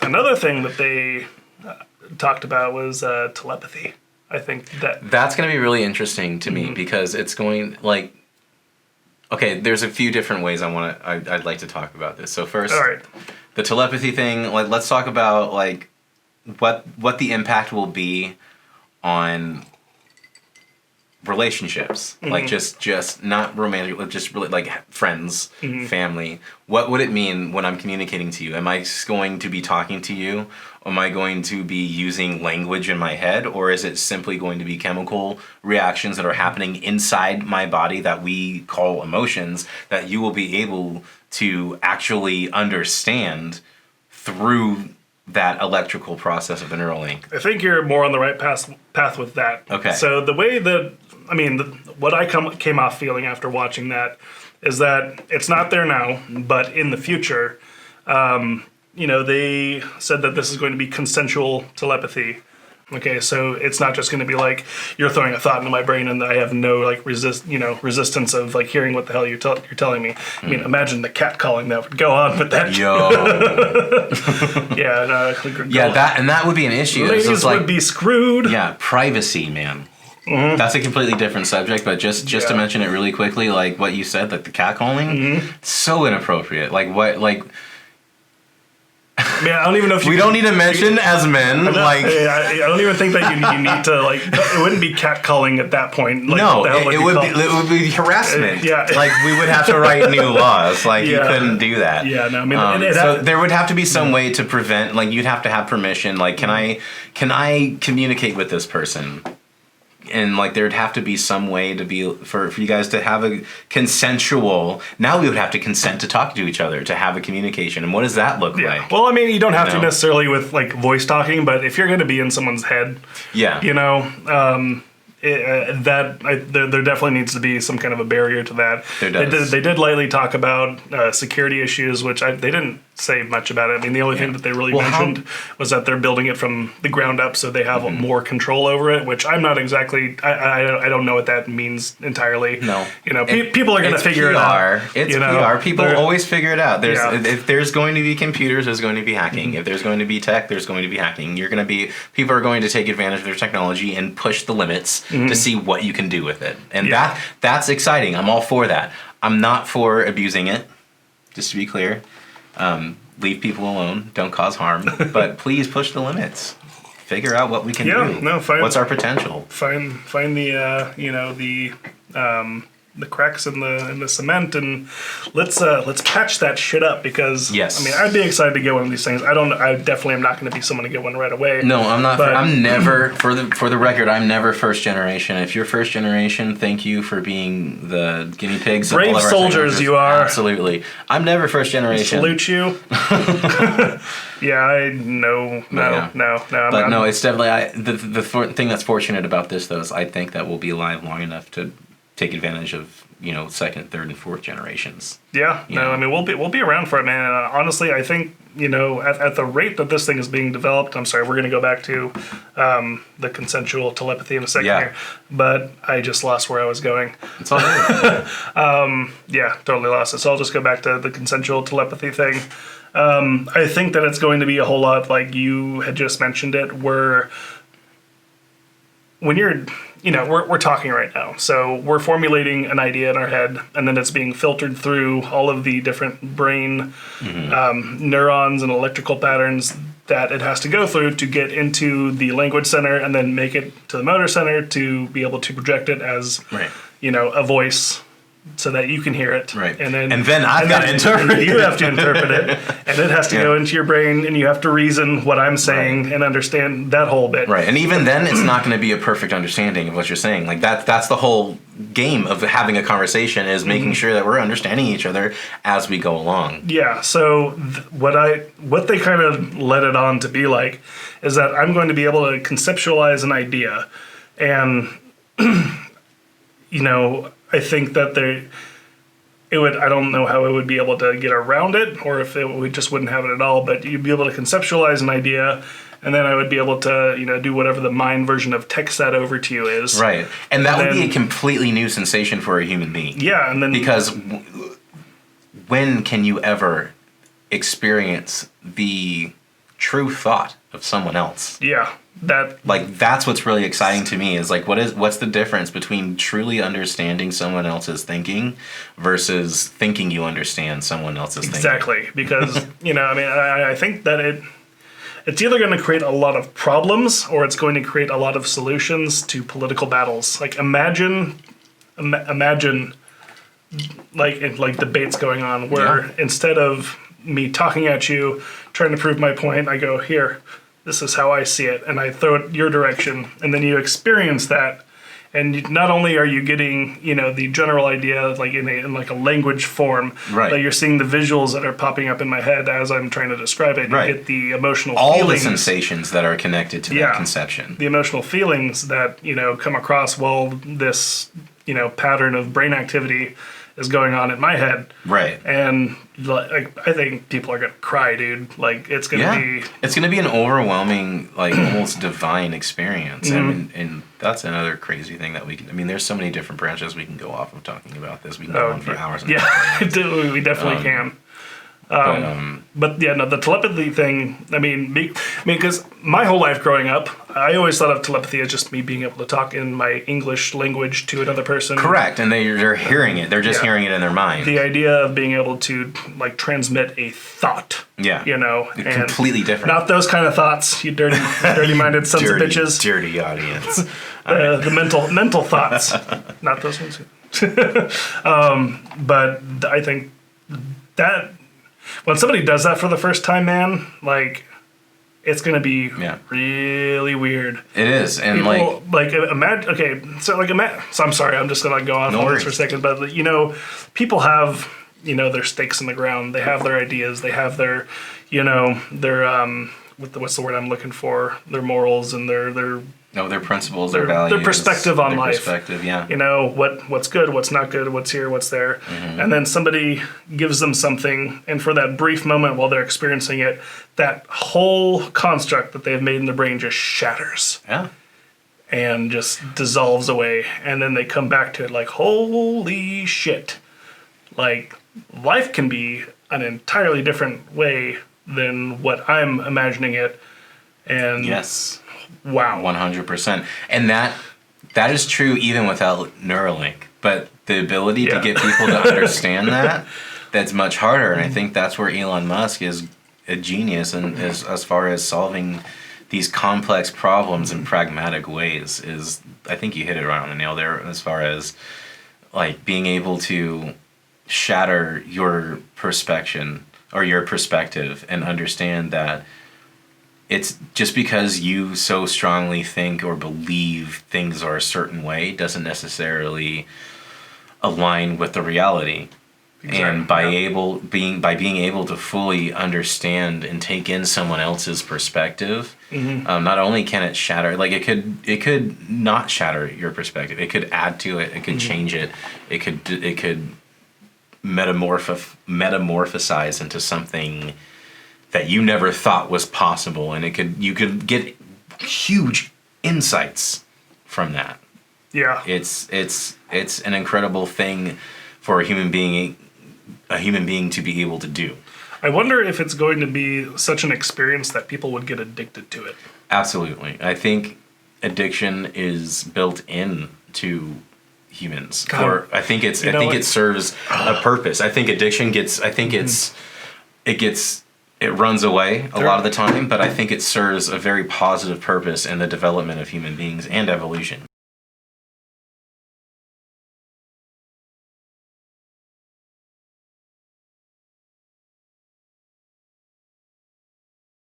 Another thing that they talked about was telepathy. I think that's going to be really interesting to me because it's going okay, there's a few different ways I'd like to talk about this. So first, all right. The telepathy thing, let's talk about what the impact will be on relationships, just not romantic, just really like friends, family. What would it mean when I'm communicating to you? Am I going to be talking to you? Am I going to be using language in my head, or is it simply going to be chemical reactions that are happening inside my body that we call emotions that you will be able to actually understand through that electrical process of the Neuralink? I think you're more on the right path with that. Okay. So the way that, what I came off feeling after watching that is that it's not there now, but in the future, they said that this is going to be consensual telepathy. Okay, so it's not just going to be like you're throwing a thought into my brain and I have no resistance of like hearing what the hell you're telling me. I mean, imagine the cat calling that would go on with that. Yo. That would be an issue. Ladies would be screwed. Yeah, privacy, man. Mm-hmm. That's a completely different subject, but just to mention it really quickly, like what you said, like the cat calling, so inappropriate. Man, I don't even know if we don't need to mention as men. I don't even think that you need to It wouldn't be catcalling at that point. No, it would be harassment. We would have to write new laws. You couldn't do that. Yeah, no. So there would have to be some way to prevent. You'd have to have permission. Can I communicate with this person? And there'd have to be some way to be for you guys to have a consensual. Now we would have to consent to talk to each other to have a communication. And what does that look like? Well, you don't have to necessarily with voice talking, but if you're going to be in someone's head, there definitely needs to be some kind of a barrier to that. There does. They did lightly talk about security issues, which they didn't say much about it. The only thing that they really mentioned was that they're building it from the ground up, so they have more control over it. Which I'm not exactly. I don't know what that means entirely. No, people are going to figure it out. It's PR. People always figure it out. If there's going to be computers, there's going to be hacking. If there's going to be tech, there's going to be hacking. People are going to take advantage of their technology and push the limits to see what you can do with it, and that's exciting. I'm all for that. I'm not for abusing it. Just to be clear. Leave people alone. Don't cause harm. But please push the limits. Figure out what we can do. No, fine. What's our potential? Find the cracks in the cement, and let's patch that shit up because I'd be excited to get one of these things. I definitely am not going to be someone to get one right away. No, I'm not. I'm never for the record. I'm never first generation. If you're first generation, thank you for being the guinea pigs. Brave soldiers, you are. Absolutely. I'm never first generation. Salute you. No. But no, it's definitely the thing that's fortunate about this though is I think that we'll be alive long enough to take advantage of second, third, and fourth generations. We'll be around for it, man. And honestly, I think at the rate that this thing is being developed. I'm sorry, we're going to go back to the consensual telepathy in a second here, but I just lost where I was going. It's all right. Totally lost it. So I'll just go back to the consensual telepathy thing. I think that it's going to be a whole lot like you had just mentioned it, where when you're we're talking right now. So we're formulating an idea in our head, and then it's being filtered through all of the different brain neurons and electrical patterns that it has to go through to get into the language center and then make it to the motor center to be able to project it as, a voice so that you can hear it. Right. And then I've got to interpret it. You have to interpret it. And it has to go into your brain, and you have to reason what I'm saying and understand that whole bit. Right. And even then, it's not going to be a perfect understanding of what you're saying. That's the whole game of having a conversation is making sure that we're understanding each other as we go along. Yeah. So what they kind of let it on to be like is that I'm going to be able to conceptualize an idea, and I think that I don't know how it would be able to get around it, or if we just wouldn't have it at all, but you'd be able to conceptualize an idea, and then I would be able to, do whatever the mind version of text that over to you is. Right. And that would be a completely new sensation for a human being. Yeah. And then because when can you ever experience the true thought of someone else. Yeah, Like, that's what's really exciting to me, is like, what's the difference between truly understanding someone else's thinking versus thinking you understand someone else's exactly, because, you know, I mean, I think that it's either going to create a lot of problems or it's going to create a lot of solutions to political battles. Like, imagine like debates going on where instead of me talking at you, trying to prove my point, I go, here, this is how I see it, and I throw it your direction, and then you experience that, and not only are you getting, you know, the general idea, like in like a language form, right, but you're seeing the visuals that are popping up in my head as I'm trying to describe it. Right. You get the emotional all feelings, the sensations that are connected to that conception. The emotional feelings that, you know, come across while this, you know, pattern of brain activity is going on in my head. Right. And like, I think people are gonna cry, dude. Like, it's gonna be an overwhelming, like, almost divine experience. And that's another crazy thing that we can, I mean, there's so many different branches we can go off of talking about this. We can go on for hours and hours. Yeah, we definitely can. But yeah, no, the telepathy thing, I mean, because my whole life growing up, I always thought of telepathy as just me being able to talk in my English language to another person. Correct, and they're hearing it. They're just hearing it in their mind. The idea of being able to, like, transmit a thought. Yeah. You know? And completely different. Not those kind of thoughts, you dirty-minded sons of bitches. Dirty audience. The mental thoughts. Not those ones. But I think that when somebody does that for the first time, man, like, it's gonna be really weird. It is, and people, like imagine. Okay, so like so I'm sorry, I'm just gonna go on this for a second, but you know, people have, you know, their stakes in the ground. They have their ideas. They have their, you know, their what's the word I'm looking for? Their morals and their principles, their values, their perspective on life. Perspective, yeah. You know, what's good, what's not good, what's here, what's there. Mm-hmm. And then somebody gives them something, and for that brief moment while they're experiencing it, that whole construct that they've made in their brain just shatters. Yeah. And just dissolves away. And then they come back to it like, holy shit. Like, life can be an entirely different way than what I'm imagining it. And yes. Wow. 100%. And that is true even without Neuralink. But the ability to get people to understand that's much harder. And I think that's where Elon Musk is a genius, and as far as solving these complex problems in pragmatic ways, is, I think you hit it right on the nail there, as far as, like, being able to shatter your perspective and understand that it's just because you so strongly think or believe things are a certain way doesn't necessarily align with the reality. Exactly. And by being able to fully understand and take in someone else's perspective, not only can it shatter, like, it could not shatter your perspective. It could add to it. It could change it. It could metamorphosize into something that you never thought was possible, and you could get huge insights from that. Yeah, it's an incredible thing for a human being to be able to do. I wonder if it's going to be such an experience that people would get addicted to it. Absolutely, I think addiction is built in to humans. Or I think it serves a purpose. I think addiction it runs away a lot of the time, but I think it serves a very positive purpose in the development of human beings and evolution.